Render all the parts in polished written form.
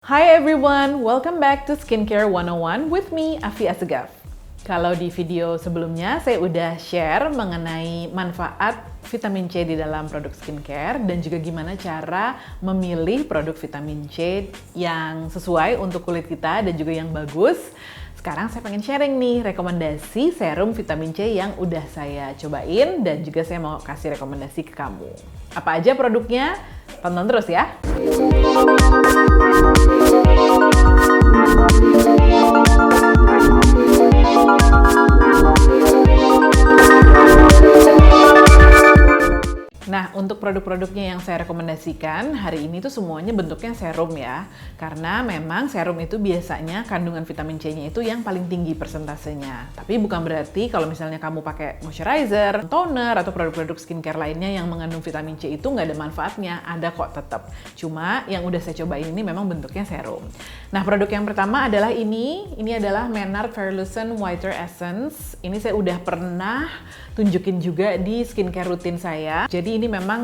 Hi everyone, welcome back to Skincare 101 with me, Afi Assegaf. Kalau di video sebelumnya saya udah share mengenai manfaat vitamin C di dalam produk skincare dan juga gimana cara memilih produk vitamin C yang sesuai untuk kulit kita dan juga yang bagus. Sekarang saya pengen sharing nih rekomendasi serum vitamin C yang udah saya cobain dan juga saya mau kasih rekomendasi ke kamu. Apa aja produknya? Tonton terus ya! Nah, untuk produk-produknya yang saya rekomendasikan hari ini tuh semuanya bentuknya serum ya. Karena memang serum itu biasanya kandungan vitamin C-nya itu yang paling tinggi persentasenya. Tapi bukan berarti kalau misalnya kamu pakai moisturizer, toner, atau produk-produk skincare lainnya yang mengandung vitamin C itu nggak ada manfaatnya. Ada kok tetap. Cuma yang udah saya cobain ini memang bentuknya serum. Nah, produk yang pertama adalah ini. Ini adalah Menard Fairlucent Whiter Essence. Ini saya udah pernah tunjukin juga di skincare rutin saya. Jadi ini memang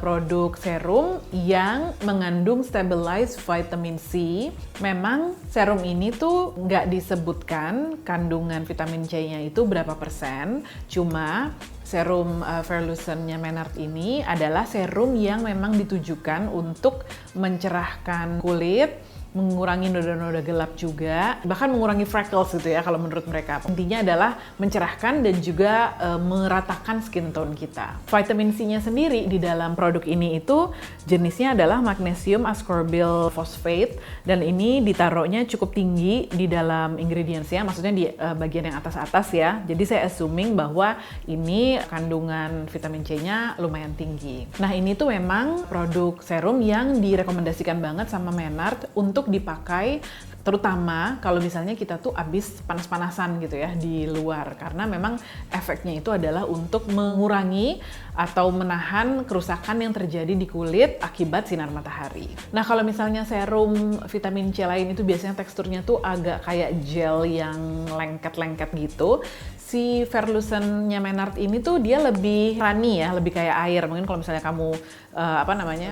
produk serum yang mengandung stabilized vitamin C. Memang serum ini tuh nggak disebutkan kandungan vitamin C-nya itu berapa persen. Cuma serum Fairlucent-nya Menard ini adalah serum yang memang ditujukan untuk mencerahkan kulit, mengurangi noda-noda gelap juga, bahkan mengurangi freckles gitu ya kalau menurut mereka. Intinya adalah mencerahkan dan juga meratakan skin tone kita. Vitamin C-nya sendiri di dalam produk ini itu jenisnya adalah magnesium ascorbyl phosphate dan ini ditaruhnya cukup tinggi di dalam ingredients-nya, maksudnya di bagian yang atas-atas ya. Jadi saya assuming bahwa ini kandungan vitamin C-nya lumayan tinggi. Nah, ini tuh memang produk serum yang direkomendasikan banget sama Menard untuk dipakai terutama kalau misalnya kita tuh abis panas-panasan gitu ya di luar, karena memang efeknya itu adalah untuk mengurangi atau menahan kerusakan yang terjadi di kulit akibat sinar matahari. Nah, kalau misalnya serum vitamin C lain itu biasanya teksturnya tuh agak kayak gel yang lengket-lengket gitu. Si Fairlucent-nya Menard ini tuh dia lebih runny ya, lebih kayak air. Mungkin kalau misalnya kamu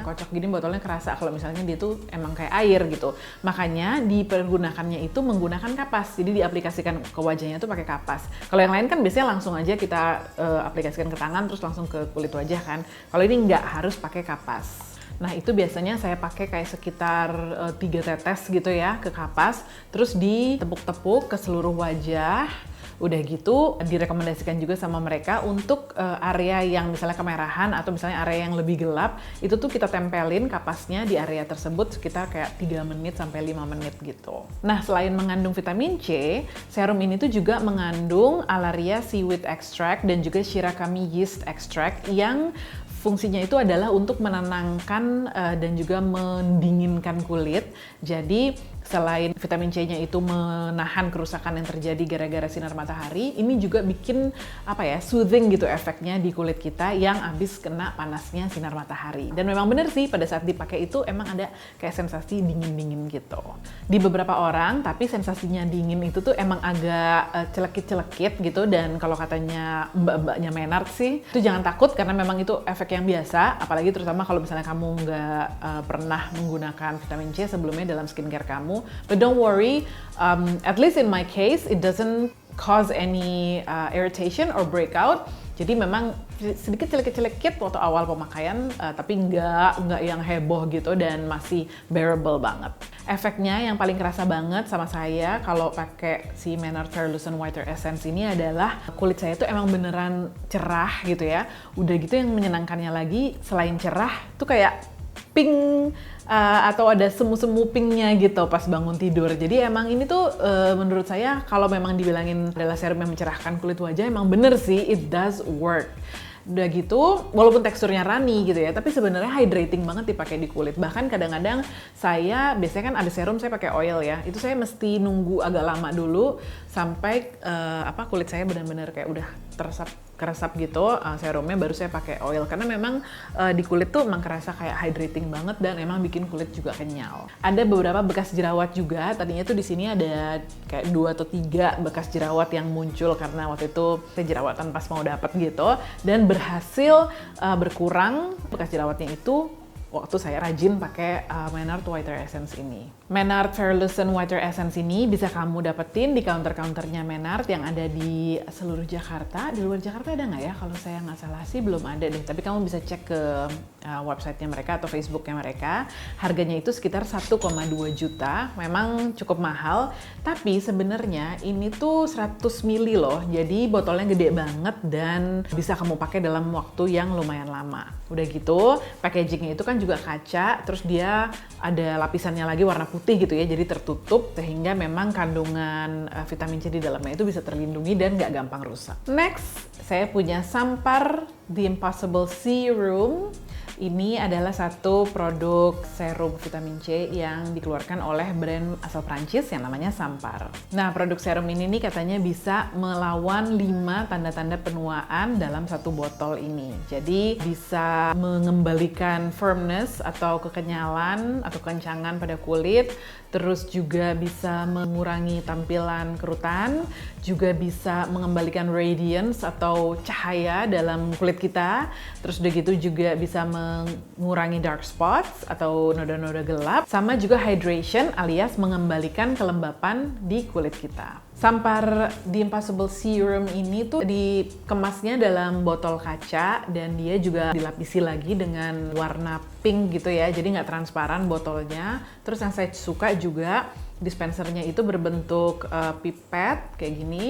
kocok gini botolnya kerasa kalau misalnya dia tuh emang kayak air gitu. Makanya dipergunakannya itu menggunakan kapas. Jadi diaplikasikan ke wajahnya tuh pakai kapas. Kalau yang lain kan biasanya langsung aja kita aplikasikan ke tangan terus langsung ke kulit wajah kan. Kalau ini nggak, harus pakai kapas. Nah, itu biasanya saya pakai kayak sekitar 3 tetes gitu ya ke kapas, terus ditepuk-tepuk ke seluruh wajah. Udah gitu direkomendasikan juga sama mereka untuk area yang misalnya kemerahan atau misalnya area yang lebih gelap, itu tuh kita tempelin kapasnya di area tersebut sekitar kayak 3 menit sampai 5 menit gitu. Nah, selain mengandung vitamin C, serum ini tuh juga mengandung Alaria seaweed extract dan juga Shirakami yeast extract yang fungsinya itu adalah untuk menenangkan dan juga mendinginkan kulit. Jadi selain vitamin C-nya itu menahan kerusakan yang terjadi gara-gara sinar matahari, ini juga bikin soothing gitu efeknya di kulit kita yang habis kena panasnya sinar matahari. Dan memang bener sih pada saat dipakai itu emang ada kayak sensasi dingin-dingin gitu. Di beberapa orang, tapi sensasinya dingin itu tuh emang agak celekit-celekit gitu, dan kalau katanya mbak-mbaknya Menard sih, itu jangan takut karena memang itu efek yang biasa, apalagi terutama kalau misalnya kamu nggak pernah menggunakan vitamin C sebelumnya dalam skincare kamu. But don't worry, at least in my case, it doesn't cause any irritation or breakout. Jadi memang sedikit celekit-celekit waktu awal pemakaian, tapi nggak yang heboh gitu dan masih bearable banget. Efeknya yang paling kerasa banget sama saya kalau pakai si Menard Fairlucent Whiter Essence ini adalah kulit saya tuh emang beneran cerah gitu ya. Udah gitu yang menyenangkannya lagi, selain cerah tuh kayak pink atau ada semu-semu pinknya gitu pas bangun tidur. Jadi emang ini tuh menurut saya kalau memang dibilangin adalah serum yang mencerahkan kulit wajah, emang bener sih, it does work. Udah gitu, walaupun teksturnya runny gitu ya, tapi sebenarnya hydrating banget dipakai di kulit. Bahkan kadang-kadang saya biasanya kan ada serum saya pakai oil ya, itu saya mesti nunggu agak lama dulu sampai kulit saya benar-benar kayak udah keresap gitu serumnya, baru saya pakai oil karena memang di kulit tuh emang kerasa kayak hydrating banget dan emang bikin kulit juga kenyal. Ada beberapa bekas jerawat juga, tadinya tuh di sini ada kayak 2 atau 3 bekas jerawat yang muncul karena waktu itu saya jerawatan pas mau dapet gitu, dan berhasil berkurang bekas jerawatnya itu waktu saya rajin pakai Menard Whiter Essence ini. Menard Fairlucent Whiter Essence ini bisa kamu dapetin di counter-counternya Menard yang ada di seluruh Jakarta. Di luar Jakarta ada nggak ya? Kalau saya nggak salah sih belum ada deh. Tapi kamu bisa cek ke websitenya mereka atau Facebooknya mereka. Harganya itu sekitar 1,2 juta. Memang cukup mahal. Tapi sebenarnya ini tuh 100 ml loh. Jadi botolnya gede banget dan bisa kamu pakai dalam waktu yang lumayan lama. Udah gitu, packagingnya itu kan juga kaca. Terus dia ada lapisannya lagi warna putih gitu ya, jadi tertutup sehingga memang kandungan vitamin C di dalamnya itu bisa terlindungi dan nggak gampang rusak. Next, saya punya Sampar The Impossible Serum. Ini adalah satu produk serum vitamin C yang dikeluarkan oleh brand asal Prancis yang namanya Sampar. Nah, produk serum ini nih katanya bisa melawan 5 tanda-tanda penuaan dalam satu botol ini. Jadi bisa mengembalikan firmness atau kekenyalan atau kencangan pada kulit, terus juga bisa mengurangi tampilan kerutan, juga bisa mengembalikan radiance atau cahaya dalam kulit kita, terus udah gitu juga bisa mengurangi dark spots atau noda-noda gelap, sama juga hydration alias mengembalikan kelembapan di kulit kita. Sampar The Impossible Serum ini tuh dikemasnya dalam botol kaca dan dia juga dilapisi lagi dengan warna pink gitu ya, jadi nggak transparan botolnya. Terus yang saya suka juga dispensernya itu berbentuk pipet kayak gini.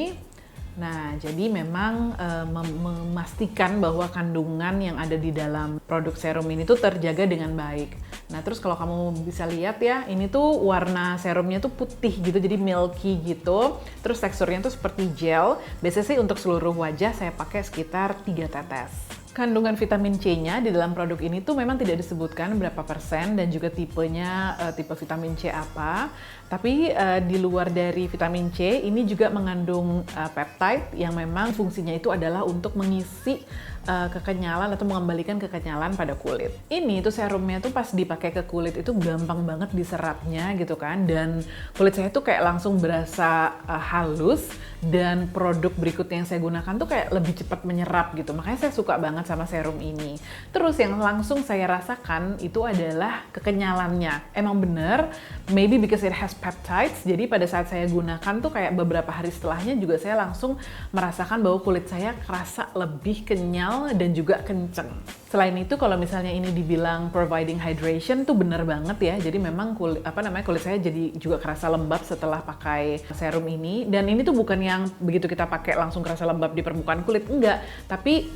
Nah, jadi memang memastikan bahwa kandungan yang ada di dalam produk serum ini tuh terjaga dengan baik. Nah, terus kalau kamu bisa lihat ya, ini tuh warna serumnya tuh putih gitu, jadi milky gitu. Terus teksturnya tuh seperti gel. Biasanya sih untuk seluruh wajah saya pakai sekitar 3 tetes. Kandungan vitamin C-nya di dalam produk ini tuh memang tidak disebutkan berapa persen dan juga tipenya tipe vitamin C apa. Tapi di luar dari vitamin C, ini juga mengandung peptide yang memang fungsinya itu adalah untuk mengisi kekenyalan atau mengembalikan kekenyalan pada kulit. Ini tuh serumnya tuh pas dipakai ke kulit itu gampang banget diserapnya gitu kan, dan kulit saya tuh kayak langsung berasa halus, dan produk berikutnya yang saya gunakan tuh kayak lebih cepat menyerap gitu. Makanya saya suka banget sama serum ini. Terus yang langsung saya rasakan itu adalah kekenyalannya. Emang bener, maybe because it has peptides, jadi pada saat saya gunakan tuh kayak beberapa hari setelahnya juga saya langsung merasakan bahwa kulit saya kerasa lebih kenyal dan juga kenceng. Selain itu, kalau misalnya ini dibilang providing hydration tuh bener banget ya. Jadi memang kulit saya jadi juga kerasa lembab setelah pakai serum ini. Dan ini tuh bukan yang begitu kita pakai langsung kerasa lembab di permukaan kulit, enggak. Tapi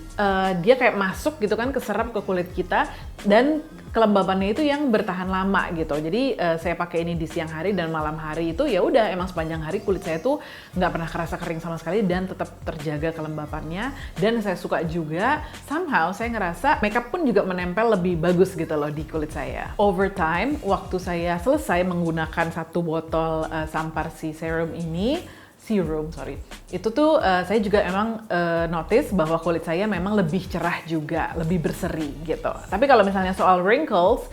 dia kayak masuk gitu kan, keserap ke kulit kita, dan kelembabannya itu yang bertahan lama gitu. Jadi saya pakai ini di siang hari dan malam hari itu ya udah, emang sepanjang hari kulit saya tuh nggak pernah kerasa kering sama sekali dan tetap terjaga kelembapannya. Dan saya suka juga, somehow saya ngerasa makeup pun juga menempel lebih bagus gitu loh di kulit saya. Over time, waktu saya selesai menggunakan satu botol Sampar serum ini, itu tuh saya juga emang notice bahwa kulit saya memang lebih cerah juga, lebih berseri gitu. Tapi kalau misalnya soal wrinkles,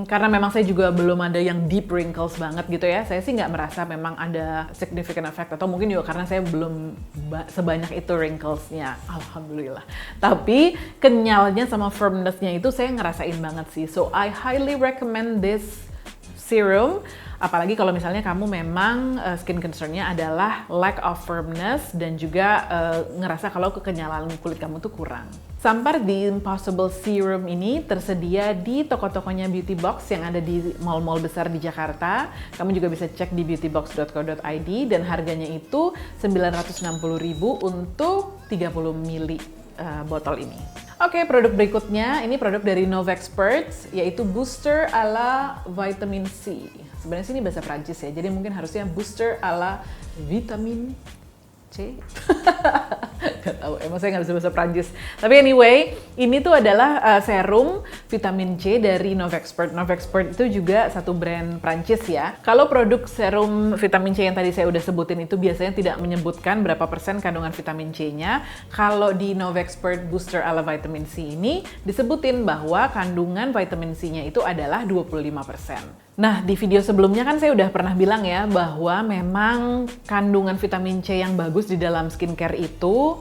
karena memang saya juga belum ada yang deep wrinkles banget gitu ya, saya sih nggak merasa memang ada significant effect, atau mungkin juga karena saya belum sebanyak itu wrinklesnya, alhamdulillah. Tapi kenyalnya sama firmnessnya itu saya ngerasain banget sih. So I highly recommend this serum. Apalagi kalau misalnya kamu memang skin concern-nya adalah lack of firmness dan juga ngerasa kalau kekenyalan kulit kamu tuh kurang. Sampar The Impossible Serum ini tersedia di toko-tokonya Beauty Box yang ada di mall-mall besar di Jakarta. Kamu juga bisa cek di beautybox.co.id dan harganya itu 960.000 untuk 30 ml botol ini. Oke, produk berikutnya ini produk dari Novexpert, yaitu Booster ala Vitamin C. Sebenarnya sini bahasa Prancis ya, jadi mungkin harusnya Booster ala Vitamin C. Gak tahu, emang saya nggak bisa bahasa Prancis. Tapi anyway, ini tuh adalah serum vitamin C dari Novexpert. Novexpert itu juga satu brand Prancis ya. Kalau produk serum vitamin C yang tadi saya udah sebutin itu biasanya tidak menyebutkan berapa persen kandungan vitamin C-nya. Kalau di Novexpert Booster ala Vitamin C ini disebutin bahwa kandungan vitamin C-nya itu adalah 25%. Nah, di video sebelumnya kan saya udah pernah bilang ya bahwa memang kandungan vitamin C yang bagus di dalam skincare itu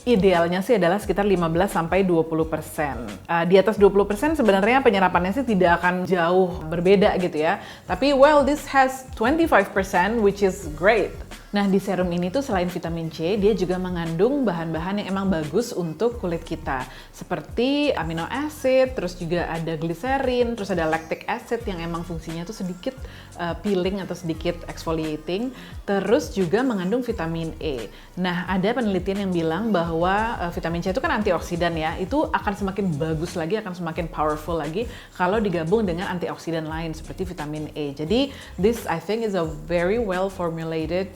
Idealnya sih adalah sekitar 15-20%. Di atas 20% sebenarnya penyerapannya sih tidak akan jauh berbeda gitu ya. Tapi well, this has 25% which is great. Nah, di serum ini tuh selain vitamin C, dia juga mengandung bahan-bahan yang emang bagus untuk kulit kita. Seperti amino acid, terus juga ada glycerin, terus ada lactic acid yang emang fungsinya tuh sedikit peeling atau sedikit exfoliating. Terus juga mengandung vitamin E. Nah, ada penelitian yang bilang bahwa vitamin C itu kan antioksidan ya. Itu akan semakin bagus lagi, akan semakin powerful lagi kalau digabung dengan antioksidan lain seperti vitamin E. Jadi, this I think is a very well formulated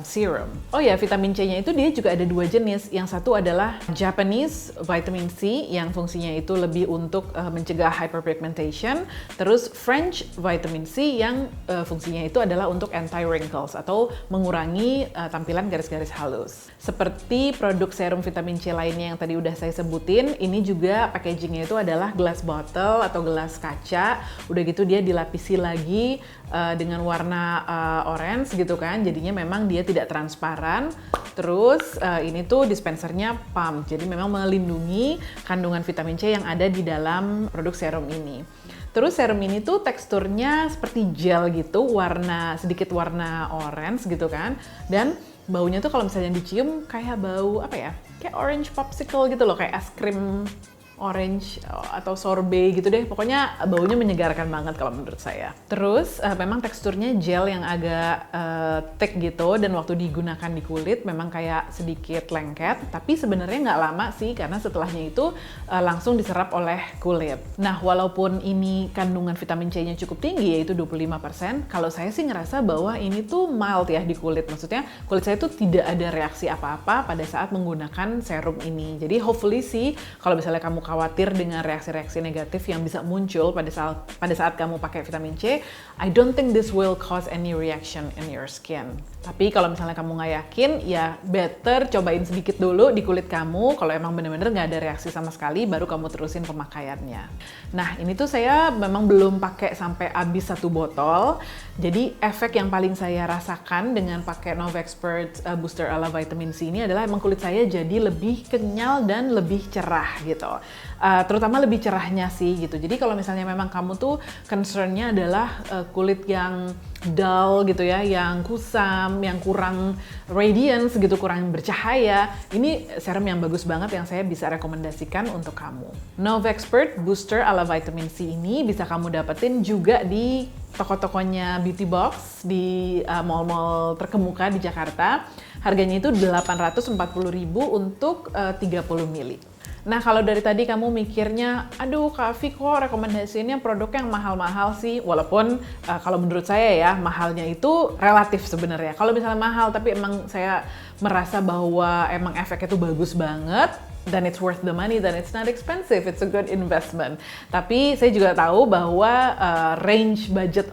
serum. Oh ya, vitamin C-nya itu dia juga ada dua jenis. Yang satu adalah Japanese vitamin C yang fungsinya itu lebih untuk mencegah hyperpigmentation. Terus French vitamin C yang fungsinya itu adalah untuk anti-wrinkles atau mengurangi tampilan garis-garis halus. Seperti produk serum vitamin C lainnya yang tadi udah saya sebutin, ini juga packagingnya itu adalah glass bottle atau gelas kaca. Udah gitu dia dilapisi lagi dengan warna orange gitu kan, jadinya memang dia tidak transparan. Terus ini tuh dispensernya pump, jadi memang melindungi kandungan vitamin C yang ada di dalam produk serum ini. Terus serum ini tuh teksturnya seperti gel gitu, sedikit warna orange gitu kan, dan baunya tuh kalau misalnya dicium kayak bau apa ya, kayak orange popsicle gitu loh, kayak es krim orange atau sorbet gitu deh. Pokoknya baunya menyegarkan banget kalau menurut saya. Terus memang teksturnya gel yang agak thick gitu, dan waktu digunakan di kulit memang kayak sedikit lengket, tapi sebenarnya nggak lama sih karena setelahnya itu langsung diserap oleh kulit. Nah, walaupun ini kandungan vitamin C-nya cukup tinggi yaitu 25%, kalau saya sih ngerasa bahwa ini tuh mild ya di kulit. Maksudnya kulit saya tuh tidak ada reaksi apa-apa pada saat menggunakan serum ini. Jadi hopefully sih kalau misalnya kamu khawatir dengan reaksi-reaksi negatif yang bisa muncul pada saat kamu pakai vitamin C, I don't think this will cause any reaction in your skin. Tapi kalau misalnya kamu nggak yakin, ya better cobain sedikit dulu di kulit kamu. Kalau emang bener-bener nggak ada reaksi sama sekali, baru kamu terusin pemakaiannya. Nah, ini tuh saya memang belum pakai sampai habis 1 botol. Jadi efek yang paling saya rasakan dengan pakai Novexpert Booster ala Vitamin C ini adalah emang kulit saya jadi lebih kenyal dan lebih cerah gitu. Terutama lebih cerahnya sih gitu. Jadi kalau misalnya memang kamu tuh concernnya adalah kulit yang dull gitu ya, yang kusam, yang kurang radiance gitu, kurang bercahaya, ini serum yang bagus banget yang saya bisa rekomendasikan untuk kamu. Novexpert Booster ala Vitamin C ini bisa kamu dapetin juga di toko-tokonya Beauty Box di mall-mall terkemuka di Jakarta. Harganya itu 840.000 untuk 30 ml. Nah, kalau dari tadi kamu mikirnya, aduh Kak Afi kok rekomendasinya produk yang mahal-mahal sih? Walaupun kalau menurut saya ya, mahalnya itu relatif sebenarnya. Kalau misalnya mahal tapi emang saya merasa bahwa emang efeknya itu bagus banget, dan it's worth the money, then it's not expensive, it's a good investment. Tapi saya juga tahu bahwa range budget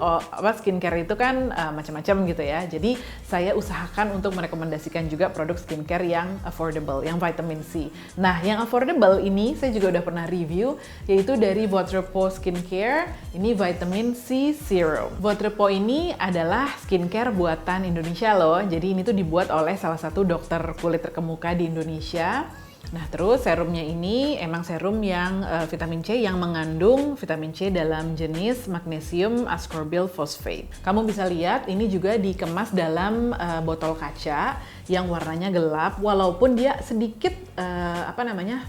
skincare itu kan macam-macam gitu ya. Jadi saya usahakan untuk merekomendasikan juga produk skincare yang affordable, yang vitamin C. Nah, yang affordable ini saya juga udah pernah review, yaitu dari Votre Peau Skincare. Ini vitamin C serum. Votre Peau ini adalah skincare buatan Indonesia loh. Jadi ini tuh dibuat oleh salah satu dokter kulit terkemuka di Indonesia. Nah, terus serumnya ini emang serum yang vitamin C yang mengandung vitamin C dalam jenis magnesium ascorbyl phosphate. Kamu bisa lihat ini juga dikemas dalam botol kaca yang warnanya gelap, walaupun dia sedikit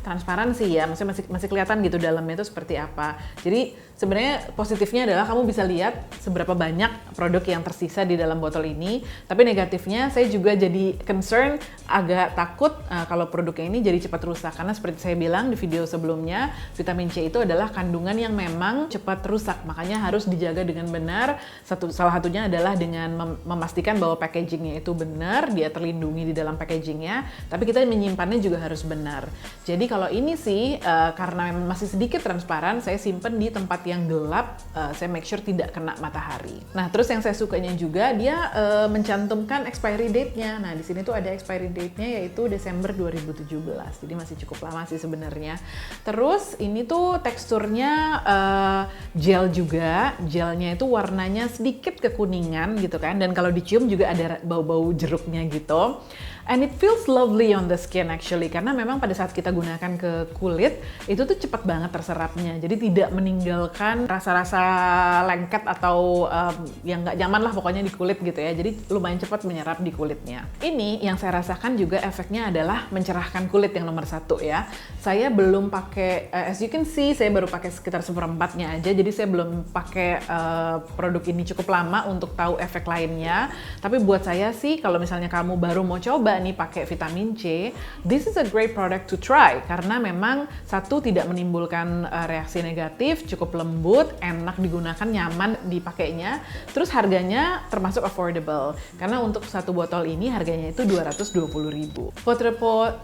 transparansi ya, maksudnya masih kelihatan gitu dalamnya itu seperti apa. Jadi sebenarnya positifnya adalah kamu bisa lihat seberapa banyak produk yang tersisa di dalam botol ini. Tapi negatifnya saya juga jadi concern, agak takut kalau produknya ini jadi cepat rusak. Karena seperti saya bilang di video sebelumnya, vitamin C itu adalah kandungan yang memang cepat rusak. Makanya harus dijaga dengan benar. Salah satunya adalah dengan memastikan bahwa packagingnya itu benar, dia terlindungi di dalam packagingnya. Tapi kita menyimpannya juga harus benar. Jadi kalau ini sih, karena memang masih sedikit transparan, saya simpen di tempat yang gelap, saya make sure tidak kena matahari. Nah, terus yang saya sukanya juga dia mencantumkan expiry date-nya. Nah, di sini tuh ada expiry date-nya yaitu Desember 2017. jadi masih cukup lama sih sebenarnya. Terus ini tuh teksturnya gel juga, gelnya itu warnanya sedikit kekuningan gitu kan, dan kalau dicium juga ada bau-bau jeruknya gitu. And it feels lovely on the skin actually, karena memang pada saat kita gunakan ke kulit, itu tuh cepat banget terserapnya. Jadi tidak meninggalkan rasa-rasa lengket atau yang nggak nyaman lah pokoknya di kulit gitu ya. Jadi lumayan cepat menyerap di kulitnya. Ini yang saya rasakan juga efeknya adalah mencerahkan kulit yang nomor 1 ya. Saya belum pakai, as you can see, saya baru pakai sekitar 1/4-nya aja. Jadi saya belum pakai produk ini cukup lama untuk tahu efek lainnya. Tapi buat saya sih, kalau misalnya kamu baru mau coba nih pakai vitamin C, this is a great product to try karena memang satu tidak menimbulkan reaksi negatif, cukup lembut, enak digunakan, nyaman dipakainya, terus harganya termasuk affordable karena untuk satu botol ini harganya itu 220.000. Votre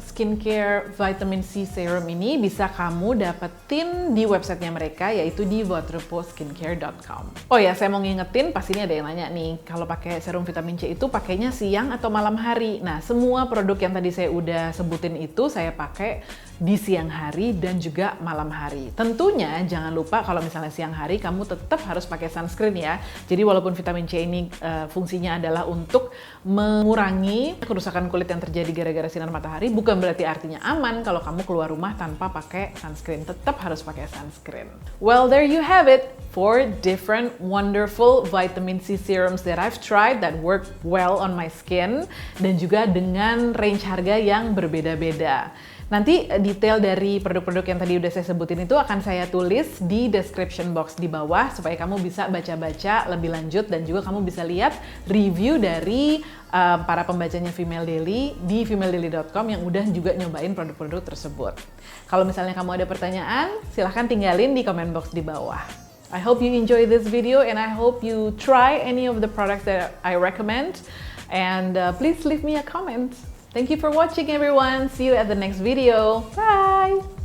Skincare Vitamin C Serum ini bisa kamu dapetin di websitenya mereka, yaitu di votreposkincare.com. Oh ya, saya mau ngingetin, pasti ini ada yang nanya nih, kalau pakai serum vitamin C itu pakainya siang atau malam hari? Nah, semua produk yang tadi saya udah sebutin itu saya pakai di siang hari dan juga malam hari. Tentunya jangan lupa kalau misalnya siang hari kamu tetap harus pakai sunscreen ya. Jadi walaupun vitamin C ini fungsinya adalah untuk mengurangi kerusakan kulit yang terjadi gara-gara sinar matahari, bukan berarti artinya aman kalau kamu keluar rumah tanpa pakai sunscreen. Tetap harus pakai sunscreen. Well, there you have it. 4 different wonderful vitamin C serums that I've tried that work well on my skin dan juga dengan range harga yang berbeda-beda. Nanti detail dari produk-produk yang tadi udah saya sebutin itu akan saya tulis di description box di bawah supaya kamu bisa baca-baca lebih lanjut dan juga kamu bisa lihat review dari para pembacanya Female Daily di femaledaily.com yang udah juga nyobain produk-produk tersebut. Kalau misalnya kamu ada pertanyaan, silahkan tinggalin di comment box di bawah. I hope you enjoy this video and I hope you try any of the products that I recommend. And please leave me a comment. Thank you for watching everyone. See you at the next video. Bye!